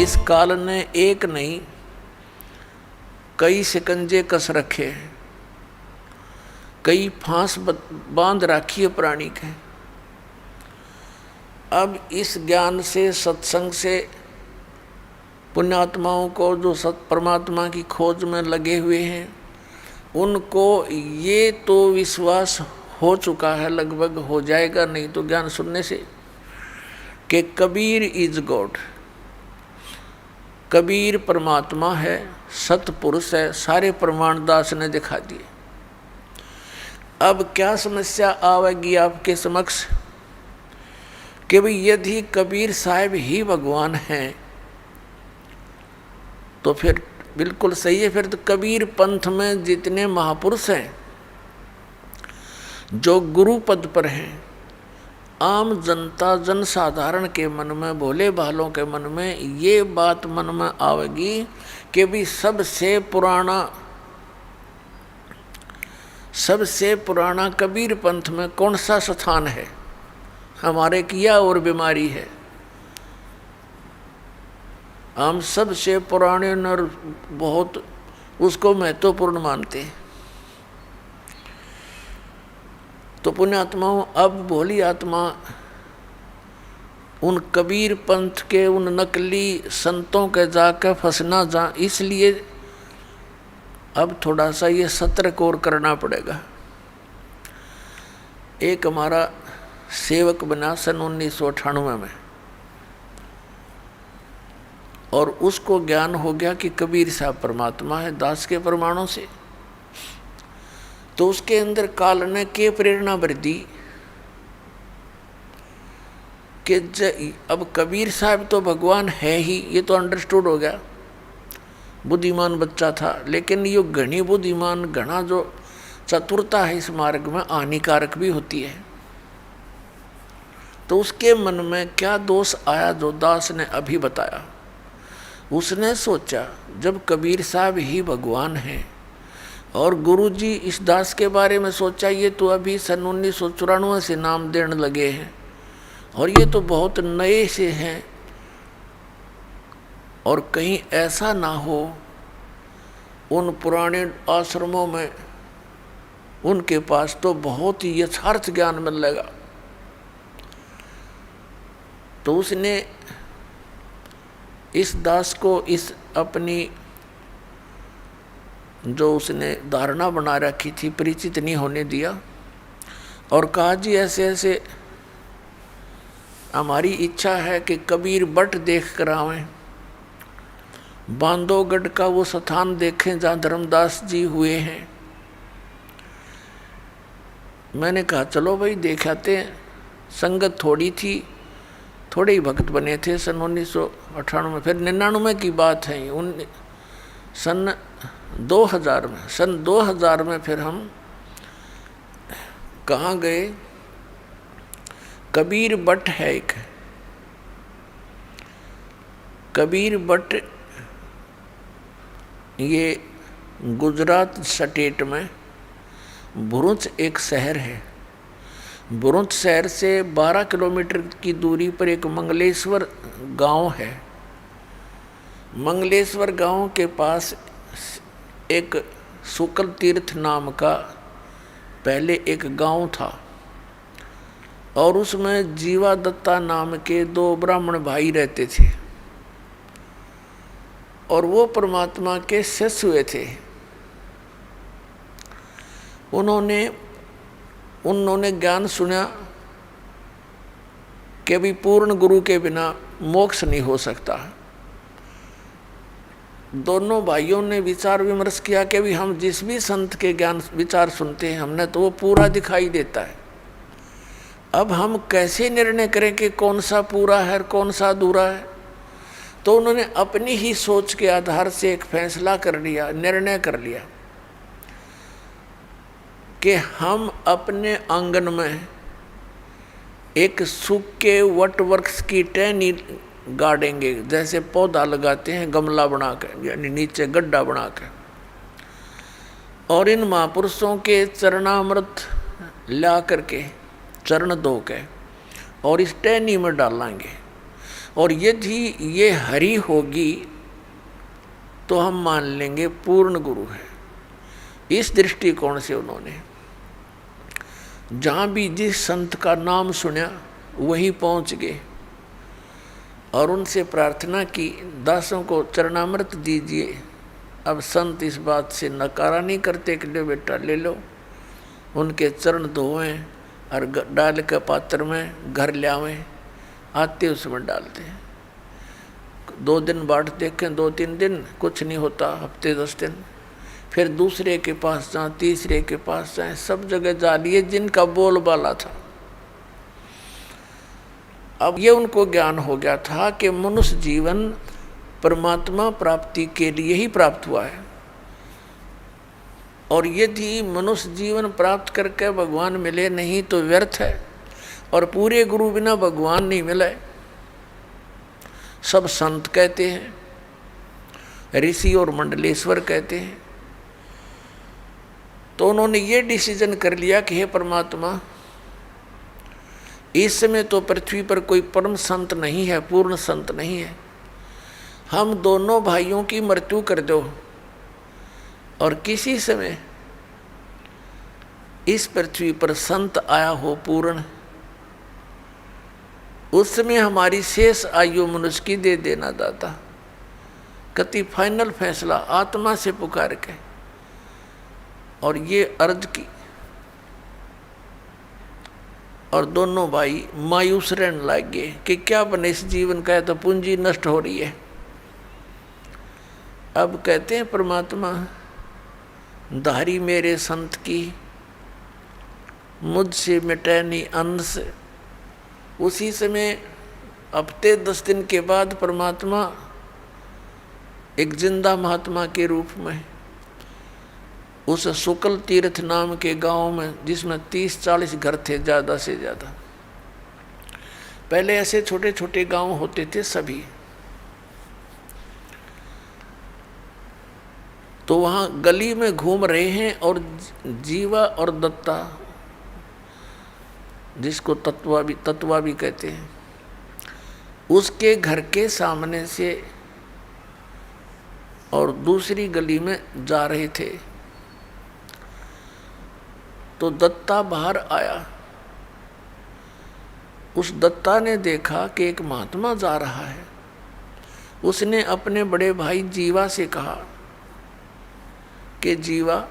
इस काल ने एक नहीं कई शिकंजे कस रखे हैं, कई फांस बांध राखी है प्राणी के। अब इस ज्ञान से, सत्संग से पुण्यात्माओं को जो सत परमात्मा की खोज में लगे हुए हैं, उनको ये तो विश्वास हो चुका है, लगभग हो जाएगा नहीं तो ज्ञान सुनने से, कि कबीर इज गॉड, कबीर परमात्मा है, सतपुरुष है। सारे प्रमाण दास ने दिखा दिए। अब क्या समस्या आवेगी आपके समक्ष कि भाई यदि कबीर साहब ही भगवान हैं तो फिर बिल्कुल सही है। फिर तो कबीर पंथ में जितने महापुरुष हैं जो गुरु पद पर हैं, आम जनता जनसाधारण के मन में, भोले भालों के मन में ये बात मन में आवेगी कि भी सबसे पुराना कबीर पंथ में कौन सा स्थान है, हमारे किया और बीमारी है। हम सबसे पुराने और बहुत उसको महत्वपूर्ण मानते हैं। तो पुण्यात्माओं, अब भोली आत्मा उन कबीर पंथ के उन नकली संतों के जाकर फंसना जा, इसलिए अब थोड़ा सा ये सतर्क और करना पड़ेगा। एक हमारा सेवक बना सन 1998 में, और उसको ज्ञान हो गया कि कबीर साहब परमात्मा है दास के प्रमाणों से। तो उसके अंदर काल ने के प्रेरणा भर दी कि अब कबीर साहब तो भगवान है ही, ये तो अंडरस्टूड हो गया। बुद्धिमान बच्चा था, लेकिन ये घनी बुद्धिमान, घना जो चतुरता है इस मार्ग में हानिकारक भी होती है। तो उसके मन में क्या दोष आया जो दास ने अभी बताया। उसने सोचा जब कबीर साहब ही भगवान हैं और गुरुजी इस दास के बारे में सोचा, ये तो अभी सन 1994 से नाम देने लगे हैं और ये तो बहुत नए से हैं, और कहीं ऐसा ना हो उन पुराने आश्रमों में उनके पास तो बहुत ही यथार्थ ज्ञान मिलेगा। तो उसने इस दास को इस अपनी जो उसने धारणा बना रखी थी परिचित नहीं होने दिया, और कहा जी ऐसे ऐसे हमारी इच्छा है कि कबीर बट देख कर आवें, बांधवगढ़ का वो स्थान देखें जहाँ धर्मदास जी हुए हैं। मैंने कहा चलो भाई देख आते हैं। संगत थोड़ी थी, थोड़े ही भक्त बने थे सन 1998 में। फिर 99 की बात है, सन 2000 में फिर हम कहाँ गए, कबीर बट है एक, कबीर बट ये गुजरात स्टेट में भरूच एक शहर है। भरूच शहर से 12 किलोमीटर की दूरी पर एक मंगलेश्वर गांव है। मंगलेश्वर गांव के पास एक शुक्ल तीर्थ नाम का पहले एक गांव था, और उसमें जीवा दत्ता नाम के 2 ब्राह्मण भाई रहते थे, और वो परमात्मा के शिष्य हुए थे। उन्होंने ज्ञान सुना कि भी पूर्ण गुरु के बिना मोक्ष नहीं हो सकता। दोनों भाइयों ने विचार विमर्श किया कि भी हम जिस भी संत के ज्ञान विचार सुनते हैं हमने तो वो पूरा दिखाई देता है, अब हम कैसे निर्णय करें कि कौन सा पूरा है और कौन सा अधूरा है। तो उन्होंने अपनी ही सोच के आधार से एक फैसला कर लिया, निर्णय कर लिया कि हम अपने आंगन में एक सूखे वट वृक्ष की टहनी गाड़ेंगे, जैसे पौधा लगाते हैं गमला बनाकर, यानी नीचे गड्ढा बनाकर, और इन महापुरुषों के चरणामृत ला करके चरण धो के और इस टहनी में डालेंगे। और यदि ये हरि होगी तो हम मान लेंगे पूर्ण गुरु है। इस दृष्टिकोण से उन्होंने जहाँ भी जिस संत का नाम सुना वहीं पहुँच गए और उनसे प्रार्थना की, दासों को चरणामृत दीजिए। अब संत इस बात से नकारा नहीं करते कि लो बेटा ले लो, उनके चरण धोएं और डाल के पात्र में घर ले आवें, आते उसमें डालते हैं। 2 दिन बाट देखें, 2-3 दिन कुछ नहीं होता, हफ्ते 10 दिन, फिर दूसरे के पास जाएं, तीसरे के पास जाएं, सब जगह जा लिए जिनका बोलबाला था। अब ये उनको ज्ञान हो गया था कि मनुष्य जीवन परमात्मा प्राप्ति के लिए ही प्राप्त हुआ है, और यदि मनुष्य जीवन प्राप्त करके भगवान मिले नहीं तो व्यर्थ है। और पूरे गुरु बिना भगवान नहीं मिले। सब संत कहते हैं, ऋषि और मंडलेश्वर कहते हैं। तो उन्होंने ये डिसीजन कर लिया कि हे परमात्मा, इस समय तो पृथ्वी पर कोई परम संत नहीं है, पूर्ण संत नहीं है, हम दोनों भाइयों की मृत्यु कर दो और किसी समय इस पृथ्वी पर संत आया हो पूर्ण, उस समय हमारी शेष आयु मनुष्य की दे देना दाता। कति फाइनल फैसला आत्मा से पुकार के और ये अर्ज की। और दोनों भाई मायूस रहने लग गए कि क्या बने इस जीवन का, तो पूंजी नष्ट हो रही है। अब कहते हैं परमात्मा, धारी मेरे संत की मुझसे मिटे नहीं अंश। उसी समय हफ्ते 10 दिन के बाद परमात्मा एक जिंदा महात्मा के रूप में उस शुक्ल तीर्थ नाम के गांव में, जिसमें 30-40 घर थे ज़्यादा से ज़्यादा, पहले ऐसे छोटे छोटे गांव होते थे सभी, तो वहाँ गली में घूम रहे हैं और जीवा और दत्ता, जिसको तत्वा भी कहते हैं, उसके घर के सामने से और दूसरी गली में जा रहे थे। तो दत्ता बाहर आया। उस दत्ता ने देखा कि एक महात्मा जा रहा है। उसने अपने बड़े भाई जीवा से कहा कि जीवा,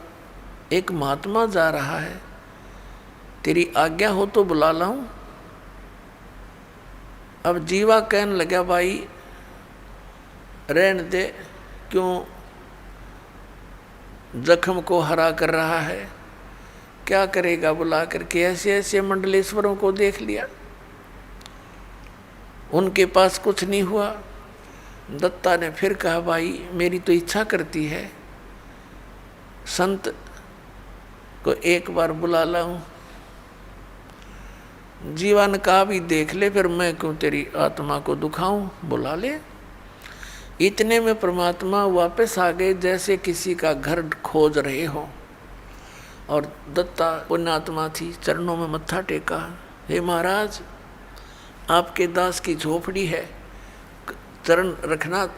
एक महात्मा जा रहा है, तेरी आज्ञा हो तो बुला लाऊं। अब जीवा कहने लगा, भाई रहने दे, क्यों जख्म को हरा कर रहा है, क्या करेगा बुला करके। ऐसे ऐसे मंडलेश्वरों को देख लिया, उनके पास कुछ नहीं हुआ। दत्ता ने फिर कहा, भाई मेरी तो इच्छा करती है संत को एक बार बुला लाऊं। जीवा ने कहा, भी देख ले, फिर मैं क्यों तेरी आत्मा को दुखाऊं, बुला ले। इतने में परमात्मा वापस आ गए, जैसे किसी का घर खोज रहे हो। और दत्ता पुण्यात्मा थी, चरणों में मत्था टेका, हे महाराज, आपके दास की झोपड़ी है, चरण रखना,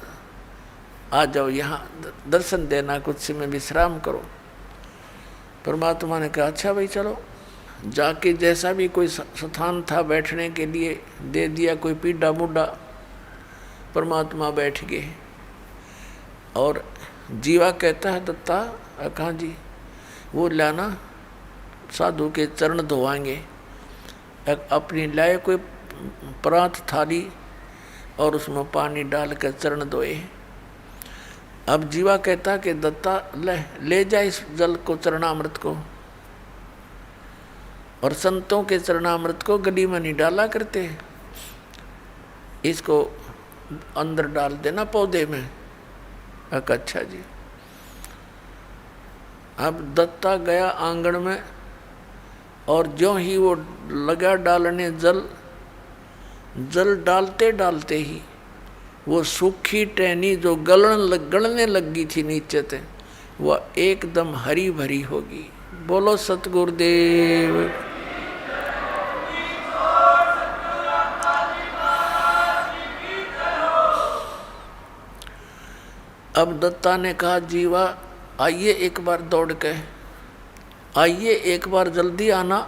आ जाओ यहाँ दर्शन देना, कुछ समय विश्राम करो। परमात्मा ने कहा, अच्छा भाई चलो। जाके जैसा भी कोई स्थान था बैठने के लिए दे दिया, कोई पीढ़ा मुड्ढा, परमात्मा बैठ गए। और जीवा कहता है, दत्ता कहाँ जी, वो लाना, साधु के चरण धोवाएंगे। अपनी लाए कोई प्रांत थाली और उसमें पानी डाल कर चरण धोए। अब जीवा कहता कि दत्ता ले जा इस जल को, चरणामृत को, और संतों के चरणामृत को गली में नहीं डाला करते, इसको अंदर डाल देना पौधे में। अच्छा जी। अब दत्ता गया आंगन में, और ज्यों ही वो लगा डालने जल डालते डालते ही वो सूखी टहनी जो गलने लगी थी नीचे से, वह एकदम हरी भरी होगी। बोलो सतगुरुदेव। अब दत्ता ने कहा जीवा आइए एक बार दौड़ के, आइए एक बार जल्दी आना।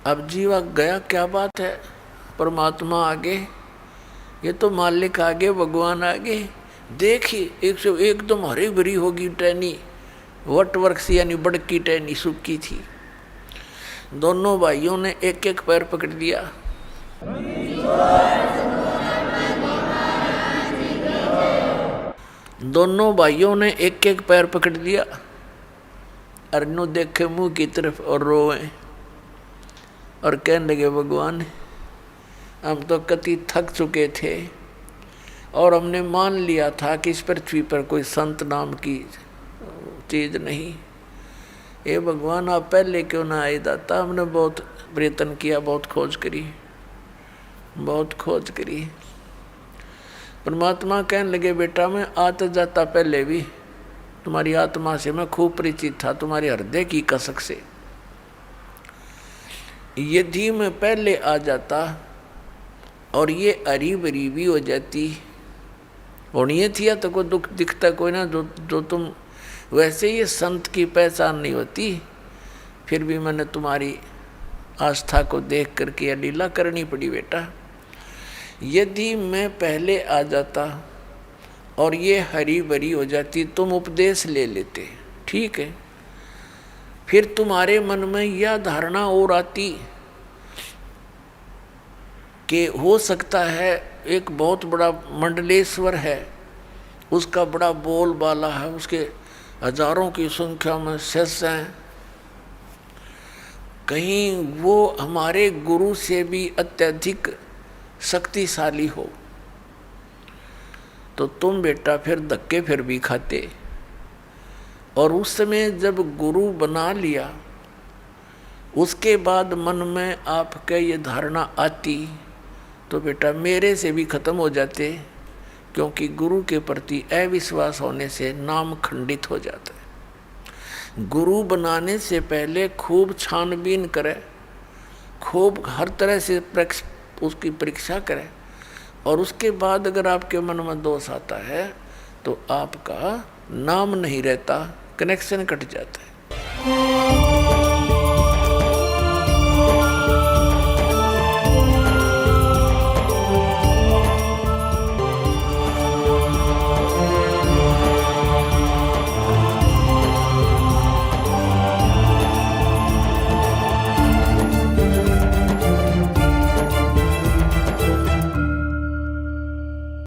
अब जीवा गया, क्या बात है, परमात्मा आगे, ये तो मालिक आगे, भगवान आगे। देखिए एकदम हरी भरी होगी टहनी, वट वृक्ष यानी बड़की टहनी सूखी थी। दोनों भाइयों ने एक एक पैर पकड़ लिया। दोनों भाइयों ने एक एक पैर पकड़ लिया। अरनू देखे मुंह की तरफ और रोए और कहने लगे भगवान हम तो कति थक चुके थे और हमने मान लिया था कि इस पृथ्वी पर कोई संत नाम की चीज नहीं। ये भगवान आप पहले क्यों ना आए दाता, हमने बहुत प्रयत्न किया, बहुत खोज करी, बहुत खोज करी। परमात्मा कहने लगे बेटा मैं आता जाता पहले भी तुम्हारी आत्मा से मैं खूब परिचित था, तुम्हारे हृदय की कसक से। यदि मैं पहले आ जाता और ये हरी भरी भी हो जाती, होनी थी तो कोई दुख दिखता कोई ना, जो तुम वैसे ये संत की पहचान नहीं होती, फिर भी मैंने तुम्हारी आस्था को देख करके यह लीला करनी पड़ी बेटा। यदि मैं पहले आ जाता और ये हरी भरी हो जाती, तुम उपदेश ले लेते, ठीक है, फिर तुम्हारे मन में यह धारणा और आती कि हो सकता है एक बहुत बड़ा मंडलेश्वर है, उसका बड़ा बोलबाला है, उसके हजारों की संख्या में शिष्य हैं, कहीं वो हमारे गुरु से भी अत्यधिक शक्तिशाली हो, तो तुम बेटा फिर धक्के फिर भी खाते। और उस समय जब गुरु बना लिया उसके बाद मन में आपके ये धारणा आती तो बेटा मेरे से भी खत्म हो जाते, क्योंकि गुरु के प्रति अविश्वास होने से नाम खंडित हो जाता है। गुरु बनाने से पहले खूब छानबीन करें, खूब हर तरह से उसकी परीक्षा करें, और उसके बाद अगर आपके मन में दोष आता है तो आपका नाम नहीं रहता, कनेक्शन कट जाता है।